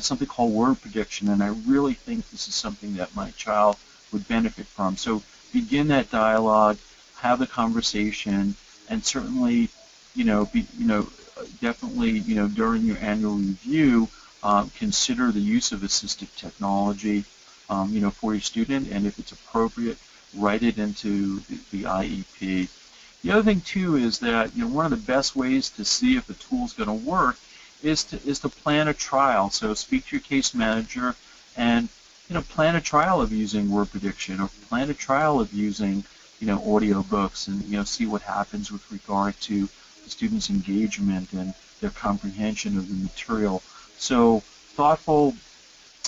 something called word prediction, and I really think this is something that my child would benefit from. So begin that dialogue, have the conversation, and certainly, definitely, during your annual review, consider the use of assistive technology, for your student, and if it's appropriate, write it into the IEP. The other thing too is that one of the best ways to see if the tool is going to work is to plan a trial. So speak to your case manager and plan a trial of using word prediction, or plan a trial of using audio books, and see what happens with regard to the students' engagement and their comprehension of the material. So thoughtful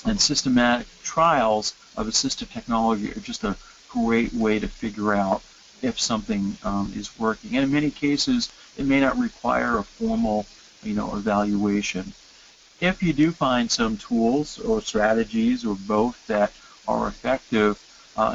and systematic trials of assistive technology are just a great way to figure out if something is working. And in many cases, it may not require a formal evaluation. If you do find some tools or strategies or both that are effective,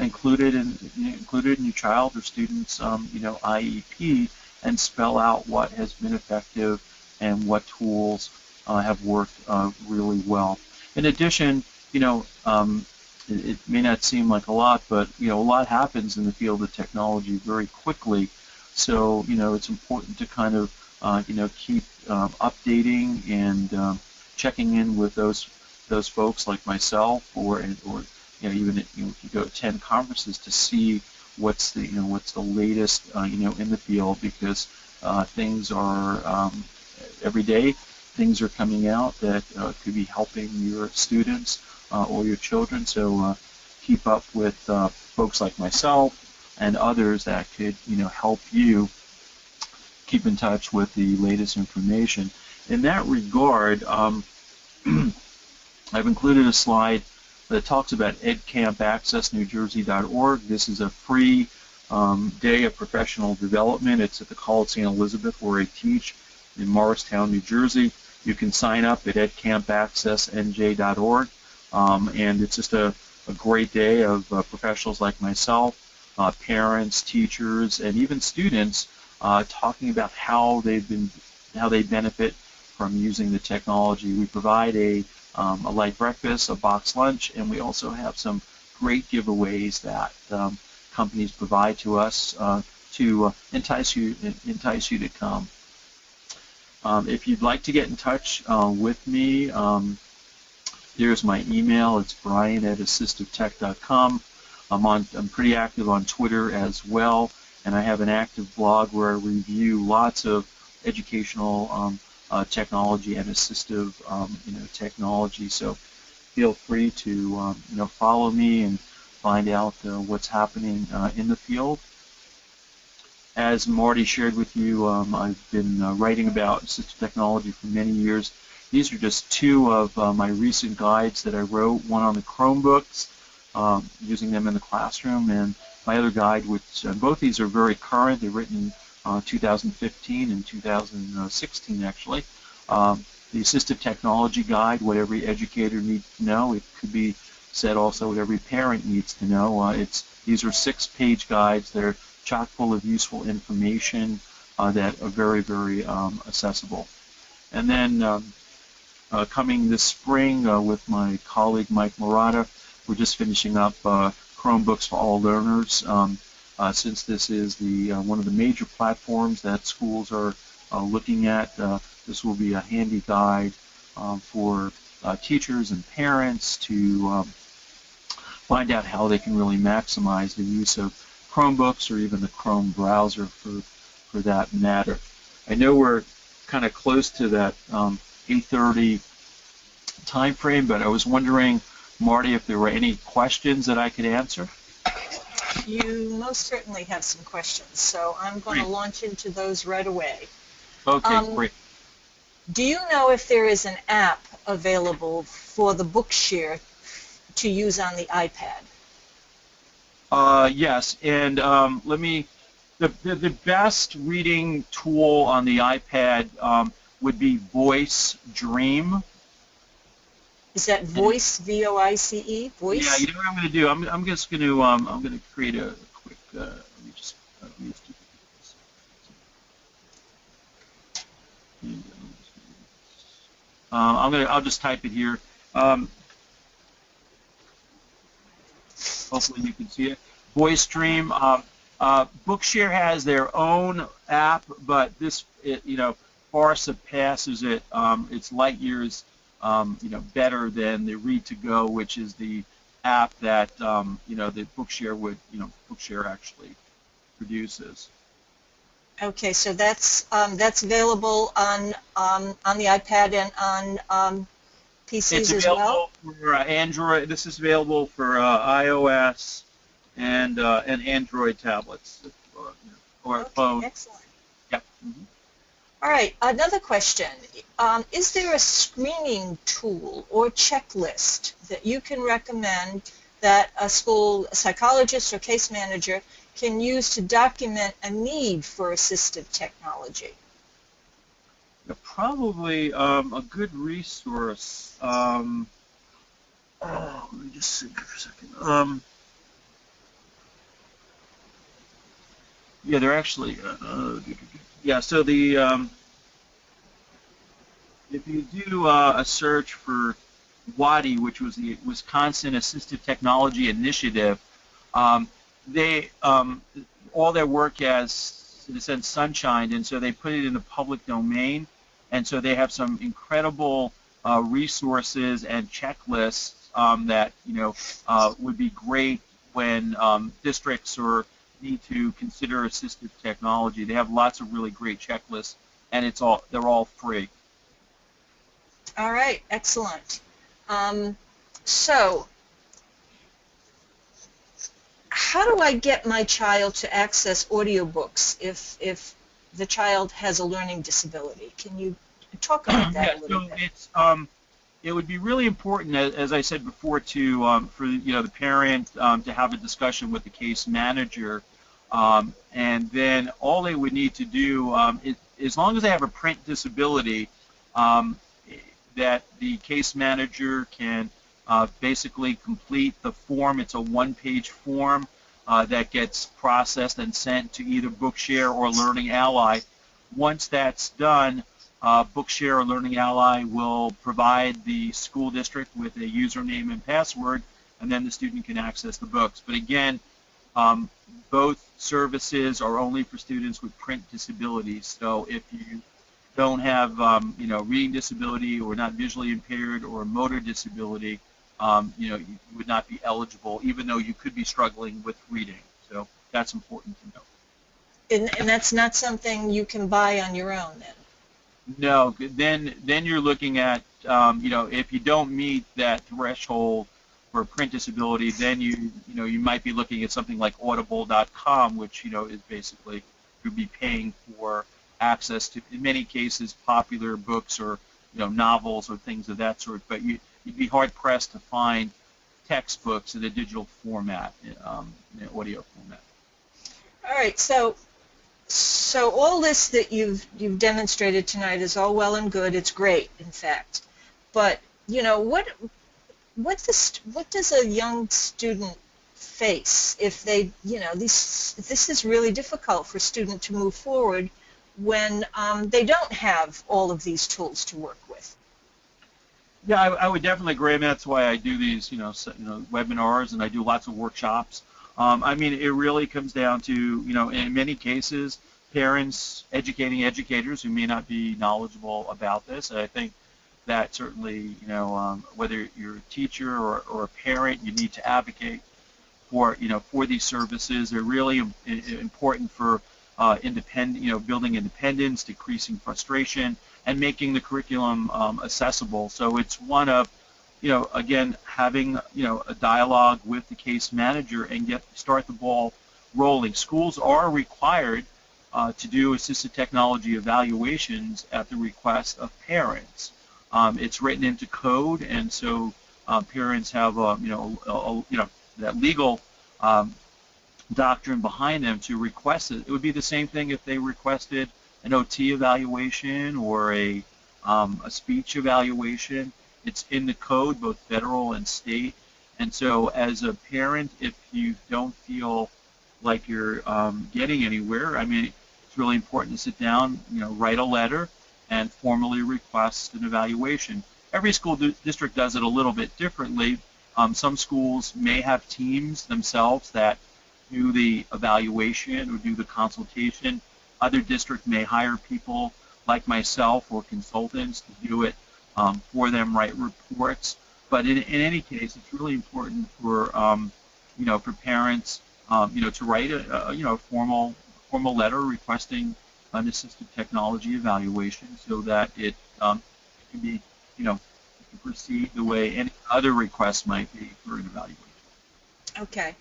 included in your child or student's IEP, and spell out what has been effective and what tools have worked really well. In addition, it may not seem like a lot, but a lot happens in the field of technology very quickly. So it's important to kind of keep updating and checking in with those folks like myself, or even if you go attend conferences to see what's the latest in the field, because things are every day things are coming out that could be helping your students or your children. So keep up with folks like myself and others that could help you keep in touch with the latest information. In that regard, I've included a slide that talks about edcampaccessnewjersey.org. This is a free day of professional development. It's at the College St. Elizabeth, where I teach in Morristown, New Jersey. You can sign up at edcampaccessnj.org, and it's just a great day of professionals like myself, parents, teachers, and even students talking about how they benefit from using the technology. We provide a light breakfast, a box lunch, and we also have some great giveaways that companies provide to us to entice you to come. If you'd like to get in touch with me, here's my email. It's brian@assistivetech.com. I'm pretty active on Twitter as well, and I have an active blog where I review lots of educational technology and assistive technology. So feel free to follow me and find out what's happening in the field. As Marty shared with you, I've been writing about assistive technology for many years. These are just two of my recent guides that I wrote, one on the Chromebooks, using them in the classroom, and my other guide, which both these are very current. They're written in 2015 and 2016, actually. The Assistive Technology Guide, what every educator needs to know. It could be said also what every parent needs to know. These are 6-page guides that are chock full of useful information that are very, very accessible. And then coming this spring with my colleague Mike Murata, we're just finishing up Chromebooks for all learners. since this is the one of the major platforms that schools are looking at, this will be a handy guide for teachers and parents to find out how they can really maximize the use of Chromebooks or even the Chrome browser for that matter. I know we're kind of close to that 8:30 time frame, but I was wondering, Marty, if there were any questions that I could answer. You most certainly have some questions, so I'm going to launch into those right away. Okay, great. Do you know if there is an app available for the Bookshare to use on the iPad? Yes, and the best reading tool on the iPad would be Voice Dream. Is that Voice, V-O-I-C-E? Voice? Yeah, you know what I'm going to do? I'm just going to I'm going to create a quick. Let me just use two things. I'll just type it here. Hopefully you can see it. Voice Dream. Bookshare has their own app, but this far surpasses it. It's light years better than the Read2Go, which is the app that the Bookshare actually produces. Okay, so that's available on the iPad and on PCs as well? It's available for Android. This is available for iOS and Android tablets or phone. Excellent. Yep. Mm-hmm. All right, another question. Is there a screening tool or checklist that you can recommend that a school psychologist or case manager can use to document a need for assistive technology? Probably a good resource. Let me just think for a second. Yeah, they're actually. Yeah, so the if you do a search for WADI, which was the Wisconsin Assistive Technology Initiative, they all their work has, in a sense, sunshined, and so they put it in the public domain, and so they have some incredible resources and checklists that would be great when districts need to consider assistive technology. They have lots of really great checklists, and they're all free. All right, excellent. So, how do I get my child to access audiobooks if the child has a learning disability? Can you talk about that a little bit? It would be really important, as I said before, for the parent to have a discussion with the case manager, and then all they would need to do, as long as they have a print disability, that the case manager can basically complete the form. It's a one-page form that gets processed and sent to either Bookshare or Learning Ally. Once that's done, Bookshare or Learning Ally will provide the school district with a username and password, and then the student can access the books. But again, both services are only for students with print disabilities. So if you don't have reading disability or not visually impaired or a motor disability, you would not be eligible, even though you could be struggling with reading. So that's important to know. And that's not something you can buy on your own then? No, then you're looking at, if you don't meet that threshold for a print disability, then you might be looking at something like audible.com, which is basically you'd be paying for access to, in many cases, popular books or novels or things of that sort. But you'd be hard pressed to find textbooks in a digital format, in an audio format. All right, so all this that you've demonstrated tonight is all well and good. It's great, in fact. But what does a young student face if they this is really difficult for a student to move forward when they don't have all of these tools to work with? Yeah, I would definitely agree, and that's why I do these webinars, and I do lots of workshops I mean, it really comes down to, in many cases, parents educating educators who may not be knowledgeable about this. And I think that certainly, whether you're a teacher or a parent, you need to advocate for these services. They're really important for building independence, decreasing frustration, and making the curriculum accessible. So it's one of, again, having, a dialogue with the case manager and start the ball rolling. Schools are required to do assistive technology evaluations at the request of parents. It's written into code, and so parents have, that legal doctrine behind them to request it. It would be the same thing if they requested an OT evaluation or a speech evaluation. It's in the code, both federal and state. And so as a parent, if you don't feel like you're getting anywhere, I mean, it's really important to sit down, write a letter and formally request an evaluation. Every school district does it a little bit differently. Some schools may have teams themselves that do the evaluation or do the consultation. Other districts may hire people like myself or consultants to do it for them, write reports. But in any case, it's really important for for parents to write a formal letter requesting an assistive technology evaluation so that it can be proceed the way any other request might be for an evaluation. Okay.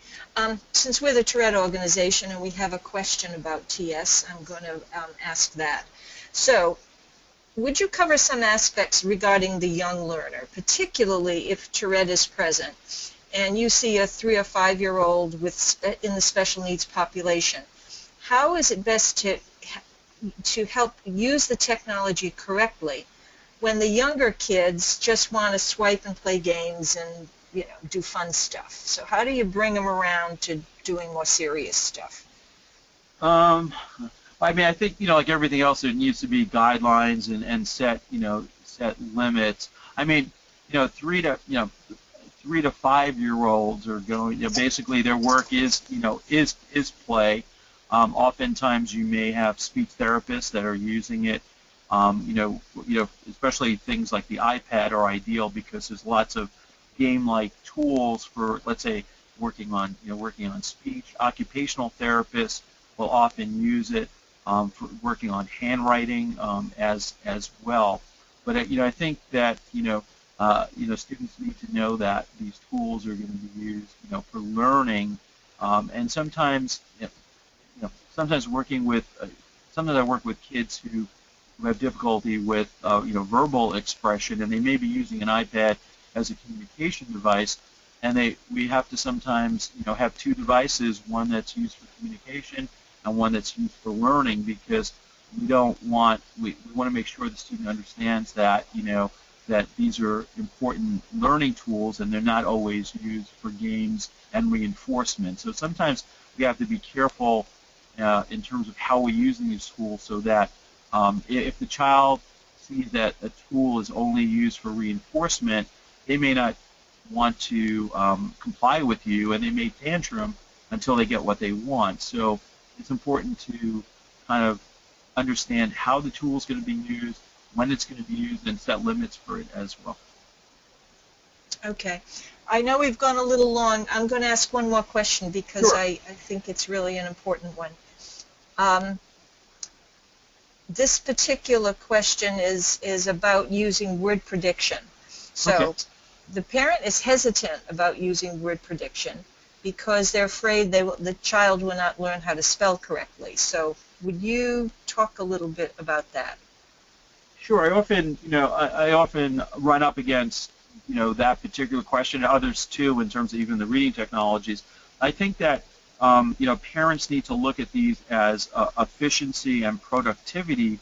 Since we're the Tourette organization and we have a question about TS, I'm going to ask that. So, would you cover some aspects regarding the young learner, particularly if Tourette is present and you see a 3 or 5-year-old in the special needs population? How is it best to help use the technology correctly when the younger kids just want to swipe and play games and do fun stuff? So how do you bring them around to doing more serious stuff? I mean, I think like everything else, there needs to be guidelines and set limits. I mean, 3 to 5-year-olds are going. Basically, their work is play. Oftentimes, you may have speech therapists that are using it. Especially things like the iPad are ideal because there's lots of game-like tools for, let's say, working on speech. Occupational therapists will often use it for working on handwriting as well. But I think that students need to know that these tools are going to be used for learning, and sometimes sometimes I work with kids who have difficulty with verbal expression, and they may be using an iPad as a communication device, and we have to sometimes have 2 devices, one that's used for communication and one that's used for learning, because we want to make sure the student understands that that these are important learning tools and they're not always used for games and reinforcement. So sometimes we have to be careful in terms of how we're using these tools, so that if the child sees that a tool is only used for reinforcement, they may not want to comply with you, and they may tantrum until they get what they want. So it's important to kind of understand how the tool is going to be used, when it's going to be used, and set limits for it as well. Okay. I know we've gone a little long. I'm going to ask one more question because Sure. I think it's really an important one. This particular question is about using word prediction. So Okay. the parent is hesitant about using word prediction because they're afraid the child will not learn how to spell correctly. So would you talk a little bit about that? Sure. I often run up against that particular question, and others too, in terms of even the reading technologies. I think that parents need to look at these as efficiency and productivity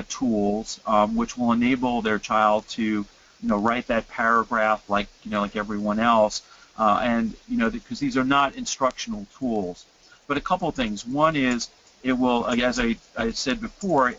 tools, which will enable their child to write that paragraph like everyone else, and because these are not instructional tools. But a couple of things. One is it will, as I said before,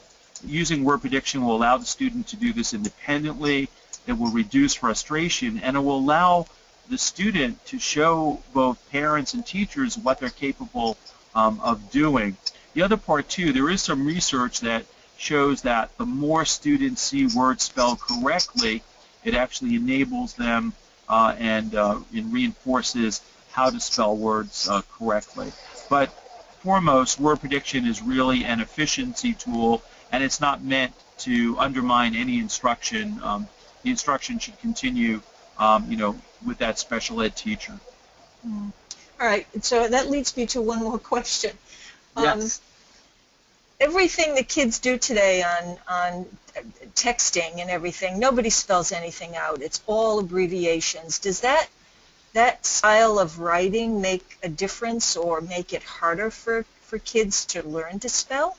using word prediction will allow the student to do this independently. It will reduce frustration, and it will allow the student to show both parents and teachers what they're capable of doing. The other part too, there is some research that shows that the more students see words spelled correctly, it actually enables them and reinforces how to spell words correctly. But foremost, word prediction is really an efficiency tool, and it's not meant to undermine any instruction. The instruction should continue, with that special ed teacher. All right, so that leads me to one more question. Yes. Everything the kids do today on texting and everything, nobody spells anything out. It's all abbreviations. Does that style of writing make a difference or make it harder for kids to learn to spell?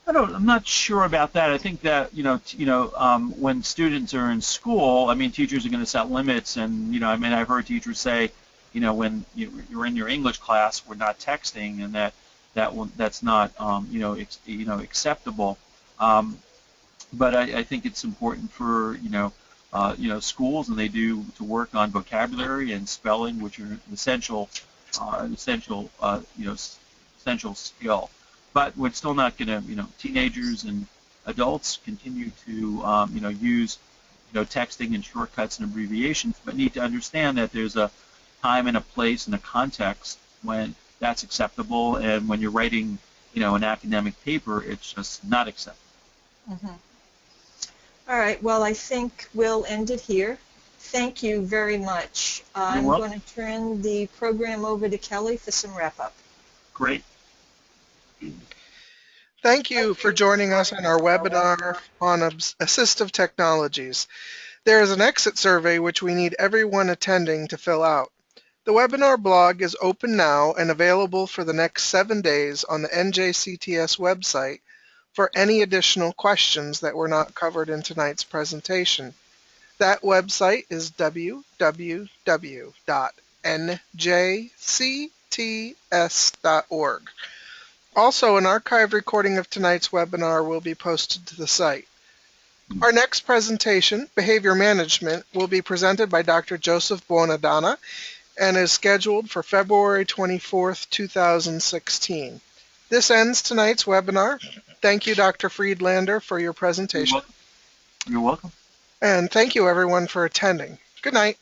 I'm not sure about that. I think that when students are in school, I mean, teachers are going to set limits, and I've heard teachers say, when you're in your English class, we're not texting, and that's not acceptable. But I think it's important for schools, and they do, to work on vocabulary and spelling, which are an essential skill. But we're still not going to, teenagers and adults continue to, use, texting and shortcuts and abbreviations, but need to understand that there's a time and a place and a context when that's acceptable, and when you're writing, an academic paper, it's just not acceptable. Mm-hmm. All right, well, I think we'll end it here. Thank you very much. I'm going to turn the program over to Kelly for some wrap-up. Great. Thank you for joining us on our webinar on assistive technologies. There is an exit survey which we need everyone attending to fill out. The webinar blog is open now and available for the next 7 days on the NJCTS website for any additional questions that were not covered in tonight's presentation. That website is www.njcts.org. Also, an archived recording of tonight's webinar will be posted to the site. Our next presentation, Behavior Management, will be presented by Dr. Joseph Buonadonna and is scheduled for February 24th, 2016. This ends tonight's webinar. Thank you, Dr. Friedlander, for your presentation. You're welcome. And thank you, everyone, for attending. Good night.